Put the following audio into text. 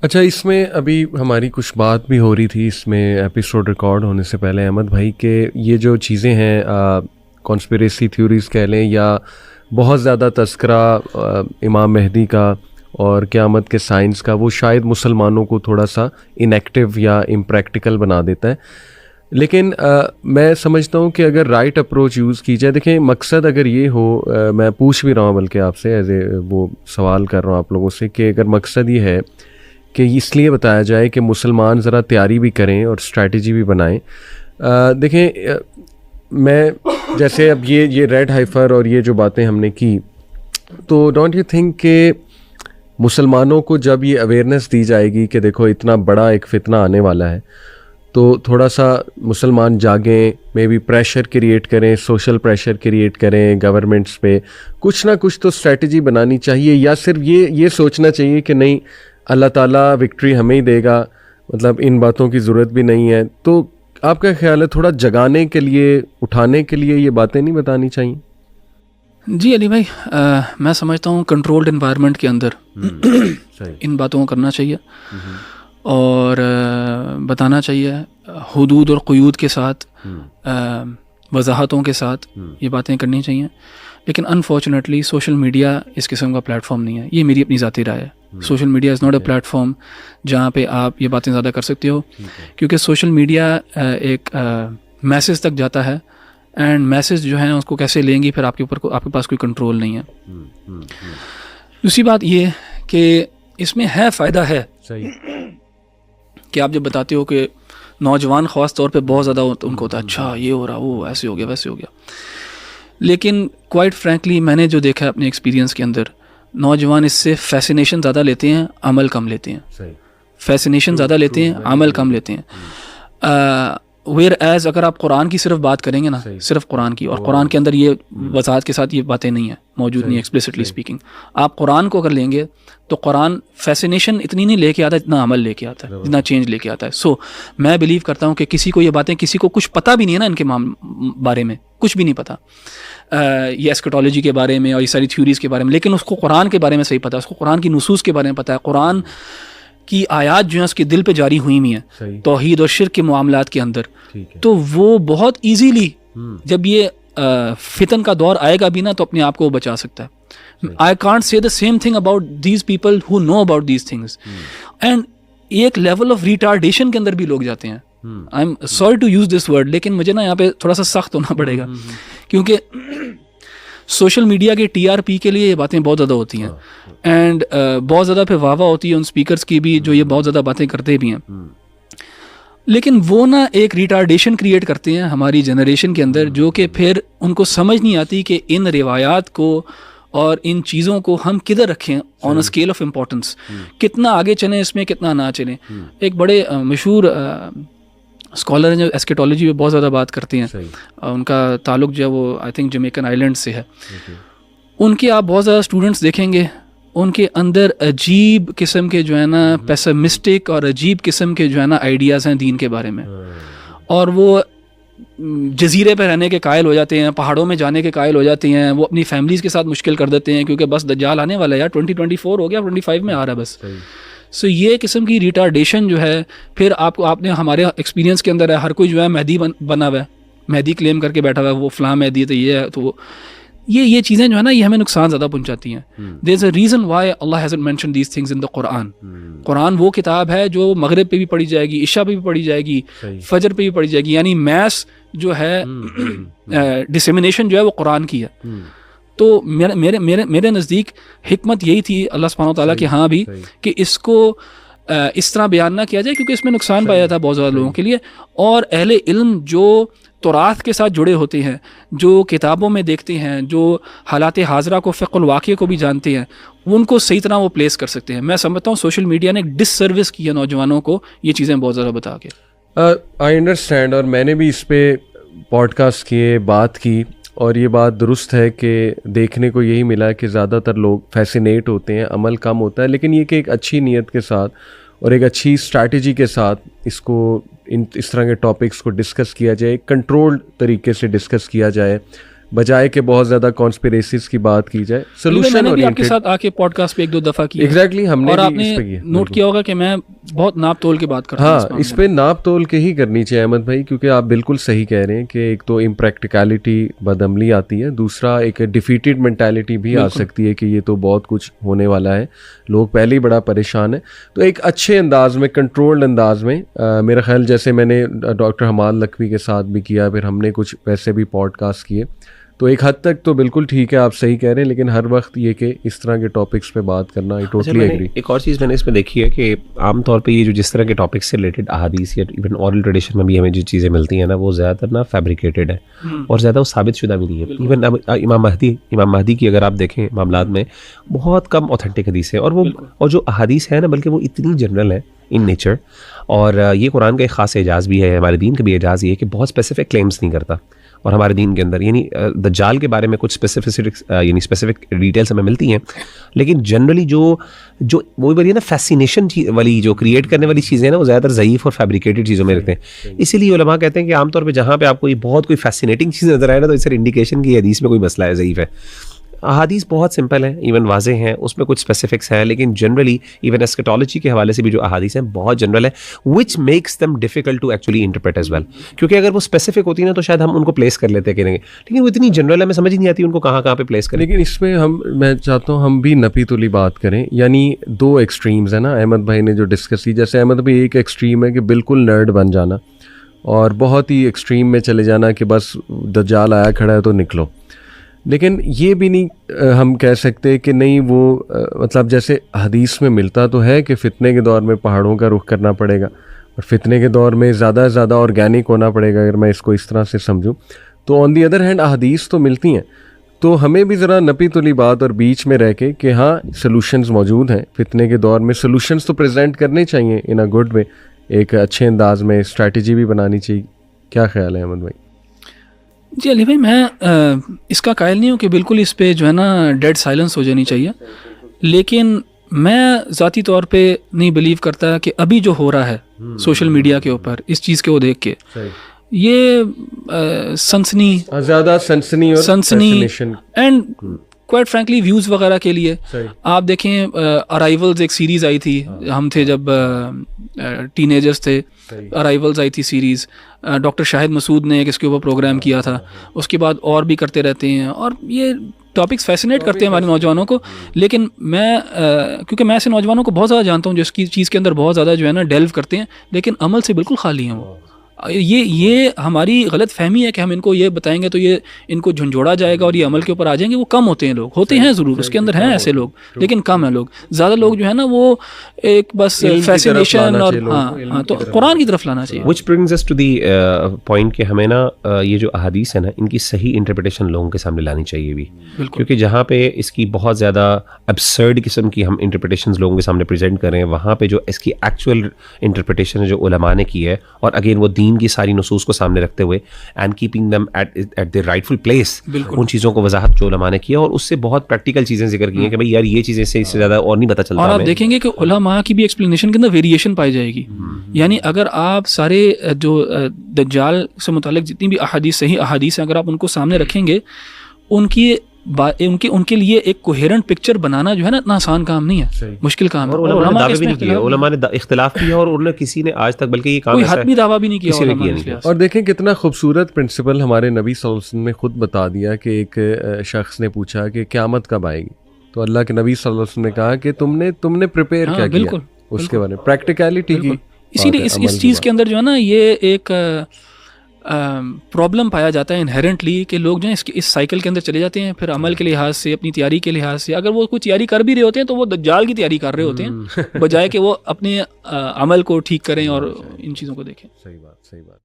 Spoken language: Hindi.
अच्छा, इसमें अभी हमारी कुछ बात भी हो रही थी इसमें एपिसोड रिकॉर्ड होने से पहले अहमद भाई के ये जो चीज़ें हैं कॉन्स्पिरेसी थ्योरीज कह लें या बहुत ज़्यादा तस्करा इमाम मेहदी का और क़यामत के साइंस का, वो शायद मुसलमानों को थोड़ा सा इनएक्टिव या इम्प्रैक्टिकल बना देता है। लेकिन मैं समझता हूँ कि अगर राइट अप्रोच यूज़ की जाए, देखें मकसद अगर ये हो, मैं पूछ भी रहा हूँ बल्कि आपसे एज ए वो सवाल कर रहा हूँ आप लोगों से कि अगर मकसद ये है कि इसलिए बताया जाए कि मुसलमान ज़रा तैयारी भी करें और स्ट्रैटेजी भी बनाएं। देखें मैं जैसे अब ये रेड हाइफर और ये जो बातें हमने की, तो डोंट यू थिंक कि मुसलमानों को जब ये अवेयरनेस दी जाएगी कि देखो इतना बड़ा एक फितना आने वाला है, तो थोड़ा सा मुसलमान जागें, मे बी प्रेशर क्रिएट करें, सोशल प्रेशर क्रिएट करें गवर्नमेंट्स पे, कुछ ना कुछ तो स्ट्रैटेजी बनानी चाहिए, या सिर्फ ये सोचना चाहिए कि नहीं अल्लाह ताला विक्ट्री हमें ही देगा, मतलब इन बातों की ज़रूरत भी नहीं है। तो आपका ख्याल है थोड़ा जगाने के लिए, उठाने के लिए ये बातें नहीं बतानी चाहिए? जी अली भाई, मैं समझता हूँ कंट्रोल्ड एनवायरनमेंट के अंदर इन बातों को करना चाहिए और बताना चाहिए हुदूद और क़ुयूद के साथ, वजाहतों के साथ ये बातें करनी चाहिए। लेकिन अनफॉर्चुनेटली सोशल मीडिया इस किस्म का प्लेटफॉर्म नहीं है। ये मेरी अपनी ज़ाती राय है। Social media is not a platform जहाँ पे आप ये बातें ज़्यादा कर सकते हो, क्योंकि सोशल मीडिया एक मैसेज तक जाता है एंड मैसेज जो है उसको कैसे लेंगी फिर आपके पास कोई कंट्रोल नहीं है। दूसरी बात ये कि इसमें है फ़ायदा है सही कि आप जब बताते हो कि नौजवान ख़ास तौर पे बहुत ज़्यादा उनको होता है अच्छा ये हो रहा, वो ऐसे हो गया वैसे हो गया। लेकिन क्वाइट फ्रैंकली मैंने जो देखा है अपने एक्सपीरियंस के अंदर, नौजवान इससे फैसिनेशन ज़्यादा लेते हैं, अमल कम लेते हैं। फैसिनेशन ज़्यादा लेते हैं, अमल कम लेते हैं। वेयर एज अगर आप कुरान की सिर्फ बात करेंगे ना, सिर्फ कुरान की, और कुरान के अंदर ये वजाहत के साथ ये बातें नहीं है, मौजूद नहीं है एक्सप्लिसिटली स्पीकिंग। आप कुरान को अगर लेंगे तो कुरान फैसिनेशन इतनी नहीं लेके आता जितना अमल लेके आता है, जितना चेंज लेके आता है। सो मैं बिलीव करता हूँ कि किसी को ये बातें, किसी को कुछ पता भी नहीं है ना इनके बारे में, कुछ भी नहीं पता ये एस्केटोलॉजी के बारे में और ये सारी थ्योरीज़ के बारे में, लेकिन उसको कुरान के बारे में सही पता है, उसको कुरान की नुसूस के बारे में पता है, कुरान की आयात जो है उसके दिल पे जारी हुई हुई हैं तौहीद और शिर्क के मामलात के अंदर। तो वो बहुत इजीली जब ये फितन का दौर आएगा भी ना तो अपने आप को वो बचा सकता है। I can't say the same thing about these people who know about these things. And एक लेवल ऑफ रिटार्डेशन के अंदर भी लोग जाते हैं। I am sorry to use this word, लेकिन मुझे ना यहाँ पे थोड़ा सा सख्त होना पड़ेगा, क्योंकि सोशल मीडिया के TRP के लिए ये बातें बहुत ज़्यादा होती हैं एंड बहुत ज़्यादा फिर वाह होती है उन स्पीकर्स की भी जो ये बहुत ज़्यादा बातें करते भी हैं। लेकिन वो ना एक रिटार्डेशन क्रिएट करते हैं हमारी जनरेशन के अंदर, जो कि फिर उनको समझ नहीं आती कि इन रिवायात को और इन चीज़ों को हम किधर रखें on a scale of importance, कितना आगे चलें इसमें, कितना ना चलें। एक बड़े मशहूर स्कॉलर हैं जो एस्केटोलॉजी पे बहुत ज़्यादा बात करते हैं, उनका ताल्लुक जो है वो आई थिंक जमैकन आइलैंड से है। उनके आप बहुत ज़्यादा स्टूडेंट्स देखेंगे, उनके अंदर अजीब किस्म के जो है ना पेसिमिस्टिक और अजीब किस्म के जो है ना आइडियाज़ हैं दीन के बारे में, और वो जजीरे पे रहने के कायल हो जाते हैं, पहाड़ों में जाने के कायल हो जाते हैं, वो अपनी फैमिलीज़ के साथ मुश्किल कर देते हैं क्योंकि बस दज्जाल आने वाला है यार, 2024 हो गया, 25 में आ रहा है बस। सो ये किस्म की रिटार्डेशन जो है, फिर आपने हमारे एक्सपीरियंस के अंदर है, हर कोई जो है मेहदी बना हुआ है, मेहदी क्लेम करके बैठा हुआ है, वो फलां मेहदी है तो ये है, तो ये चीज़ें जो है ना ये हमें नुकसान ज़्यादा पहुंचाती हैं। There is a reason why Allah hasn't mentioned these things in the Quran. Quran वो किताब है जो मगरिब पे भी पढ़ी जाएगी, इशा पे भी पढ़ी जाएगी, फजर पे भी पढ़ी जाएगी, यानी मैस जो है डिसेमिनेशन जो है वो कुरान की है। तो मेरे नज़दीक हिकमत यही थी अल्लाह सुब्हानहू तआला के हाँ भी कि इसको इस तरह बयान ना किया जाए, क्योंकि इसमें नुकसान पाया था बहुत ज़्यादा लोगों के लिए। और अहले इल्म जो तौरात के साथ जुड़े होते हैं, जो किताबों में देखते हैं, जो हालात हाजरा को, फ़िक़्हुल वाक़िया को भी जानते हैं, उनको सही तरह वो प्लेस कर सकते हैं। मैं समझता हूँ सोशल मीडिया ने एक डिससर्विस की है नौजवानों को ये चीज़ें बहुत ज़्यादा बता के। आई अंडरस्टैंड, और मैंने भी इस पे पॉडकास्ट किए, बात की, और ये बात दुरुस्त है कि देखने को यही मिला कि ज़्यादातर लोग फैसिनेट होते हैं, अमल कम होता है। लेकिन ये कि एक अच्छी नीयत के साथ और एक अच्छी स्ट्रैटेजी के साथ इस तरह के टॉपिक्स को डिस्कस किया जाए, कंट्रोल्ड तरीके से डिस्कस किया जाए, बजाय के बहुत ज़्यादा कॉन्स्पिरेसीज की बात की जाए, सोल्यूशन मैंने भी आपके ओरिएंटेड। साथ आके पॉडकास्ट पे 1-2 दफ़ा किया एग्जैक्टली, हमने और भी आपने इस पे किया, नोट किया होगा कि मैं बहुत नाप तोल के बात करता हूँ हाँ, इस पे नाप तोल के ही करनी चाहिए अहमद भाई, क्योंकि आप बिल्कुल सही कह रहे हैं कि एक तो इम्प्रैक्टिकलिटी बदअमली आती है, दूसरा एक डिफीटेड मेंटालिटी भी आ सकती है कि ये तो बहुत कुछ होने वाला है, लोग पहले ही बड़ा परेशान है। तो एक अच्छे अंदाज में, कंट्रोल्ड अंदाज में, मेरा ख्याल जैसे मैंने डॉक्टर हमाद लखवी के साथ भी किया, फिर हमने कुछ वैसे भी पॉडकास्ट किए, तो एक हद तक तो बिल्कुल ठीक है, आप सही कह रहे हैं, लेकिन हर वक्त ये कि इस तरह के टॉपिक्स पे बात करना, आई टोटली एग्री। एक और चीज़ मैंने इसमें देखी है कि आमतौर पे ये जो जिस तरह के टॉपिक्स से रिलेटेड अहादीस या इवन ऑरल ट्रेडिशन में भी हमें जो चीज़ें मिलती हैं ना, वो ज़्यादातर ना फैब्रिकेटेड है और ज़्यादा वो साबित शुदा भी नहीं है। इवन अब इमाम महदी की अगर आप देखें मामलात में बहुत कम ऑथेंटिक हदीस है, और जो अहादीस है ना, बल्कि वो इतनी जनरल है इन नेचर, और ये कुरान का एक ख़ास एजाज़ भी है, हमारे दीन का भी एजाज़ ये है कि बहुत स्पेसिफिक क्लेम्स नहीं करता। और हमारे दीन के अंदर यानी दज्जाल के बारे में कुछ स्पेसिफिक डिटेल्स हमें मिलती हैं, लेकिन जनरली जो वो बोलिए ना फैसिनेशन वाली जो क्रिएट करने वाली चीज़ें हैं ना, वो ज़्यादातर ज़ईफ़ और फैब्रिकेटेड चीज़ों में रहते हैं। इसीलिए उलमा कहते हैं कि आमतौर पे जहाँ पे आपको ये बहुत कोई फैसिनेटिंग चीज़ नज़र आए ना, तो इससे इंडिकेशन की हदीस में कोई मसला है, ज़ईफ़ है। अहादीस बहुत सिंपल है, इवन वाज़े हैं, उसमें कुछ स्पेसिफिक्स हैं, लेकिन जनरली इवन एस्केटोलॉजी के हवाले से भी जो अहादीस हैं बहुत जनरल है, which makes them difficult to actually interpret as well. क्योंकि अगर वो स्पेसिफिक होती ना तो शायद हम उनको प्लेस कर लेते करेंगे, लेकिन वो इतनी जनरल है, हमें समझ ही नहीं आती उनको कहाँ पे प्लेस करें। लेकिन इसमें मैं चाहता हूँ हम भी नपी तुली बात करें, यानी दो एक्सट्रीम्स है ना, अहमद भाई ने जो डिस्कस की, जैसे अहमद भाई एक एक्सट्रीम है कि बिल्कुल नर्ड बन जाना, और बहुत ही एक्सट्रीम में चले जाना कि बस दज्जाल आया खड़ा है तो निकलो। लेकिन ये भी नहीं हम कह सकते कि नहीं वो मतलब जैसे हदीस में मिलता तो है कि फ़ितने के दौर में पहाड़ों का रुख करना पड़ेगा, और फ़ितने के दौर में ज़्यादा से ज़्यादा ऑर्गेनिक होना पड़ेगा, अगर मैं इसको इस तरह से समझूं। तो ऑन दी अदर हैंड हदीस तो मिलती हैं, तो हमें भी ज़रा नपी तुली बात और बीच में रह के कि हाँ सॉल्यूशंस मौजूद हैं फ़ितने के दौर में, सॉल्यूशंस तो प्रेजेंट करने चाहिए इन अ गुड वे, एक अच्छे अंदाज में स्ट्रैटेजी भी बनानी चाहिए। क्या ख्याल है अहमद भाई? जी अली भाई, मैं इसका कायल नहीं हूँ कि बिल्कुल इस पे जो है ना डेड साइलेंस हो जानी चाहिए, लेकिन मैं ज़ाती तौर पे नहीं बिलीव करता कि अभी जो हो रहा है सोशल मीडिया के ऊपर इस चीज़ को देख के ये सनसनी, ज़्यादा सनसनी एंड क्वाइट फ्रैंकली व्यूज़ वगैरह के लिए आप देखें, अराइवल्स एक सीरीज़ आई थी, हम थे जब टीनेजर्स थे, अराइवल्स आई थी सीरीज़, डॉक्टर शाहिद मसूद ने एक इसके ऊपर प्रोग्राम किया था, उसके बाद और भी करते रहते हैं, और ये टॉपिक्स फैसिनेट करते हैं हमारे नौजवानों को। लेकिन मैं क्योंकि मैं ऐसे नौजवानों को बहुत ज़्यादा जानता हूँ जो इसकी चीज़ के अंदर बहुत ज़्यादा जो है ना डेल्व करते हैं, लेकिन अमल से बिल्कुल खाली हैं वो। ये हमारी गलत फहमी है कि हम इनको ये बताएंगे तो ये इनको झंझोड़ा जाएगा और ये अमल के ऊपर आ जाएंगे। वो कम होते हैं लोग, होते हैं ज़रूर, उसके अंदर हैं ऐसे लोग, लेकिन कम है लोग। ज़्यादा लोग जो है ना वो एक बस फैसिनेशन और हाँ तो कुरान की तरफ लाना चाहिए। Which brings us to the point कि हमें ना ये जो अहादीस है ना, इनकी सही इंटरप्रिटेशन लोगों के सामने लानी चाहिए भी, क्योंकि जहाँ पे इसकी बहुत ज़्यादा अब्सर्ड किस्म की हम इंटरप्रिटेशंस लोगों के सामने प्रेजेंट कर रहे हैं, वहाँ पे जो इसकी एक्चुअल इंटरप्रिटेशन है जो उलमा ने की है, और अगेन वो दीन की सारी नसूस को सामने रखते हुए and keeping them at the rightful place, उन चीज़ों को वजाहत जो उलमा ने किया, और उससे बहुत प्रैक्टिकल चीज़ें जिक्र की हैं कि भाई यार ये चीज़ें इससे ज़्यादा और नहीं पता चलता। और आप देखेंगे कि उलमा की भी एक्सप्लेनेशन के अंदर वेरिएशन पाई जाएगी। यानी अगर आप सारे जो दज्जाल से मुतालिक जितनी भी अहादीस, सही अहादीस हैं, अगर आप उनको सामने रखेंगे, उनके लिए एक कोहेरेंट पिक्चर बनाना जो है ना इतना आसान काम नहीं है, मुश्किल काम है। और उलमा ने दावे भी नहीं किया, उलमा ने इख्तिलाफ किया, और उन्होंने किसी ने आज तक बल्कि ये काम कोई हतमी दावा भी नहीं किया। और देखें कितना खूबसूरत प्रिंसिपल हमारे नबी सल्लल्लाहु अलैहि वसल्लम ने खुद बता दिया कि एक शख्स ने पूछा कि क़यामत कब आएगी, तो अल्लाह के नबी सल्लल्लाहु अलैहि वसल्लम ने कहा कि तुमने प्रिपेयर क्या किया उसके बारे में, प्रैक्टिकलिटी की। इसीलिए इस चीज़ के अंदर जो है ना ये एक प्रॉब्लम पाया जाता है इनहेरेंटली कि लोग जो है इस साइकिल के अंदर चले जाते हैं, फिर अमल के लिहाज से, अपनी तैयारी के लिहाज से, अगर वो कोई तैयारी कर भी रहे होते हैं तो वो दज्जाल की तैयारी कर रहे होते हैं, बजाय कि वो अपने अमल को ठीक करें और इन चीज़ों को देखें। सही बात।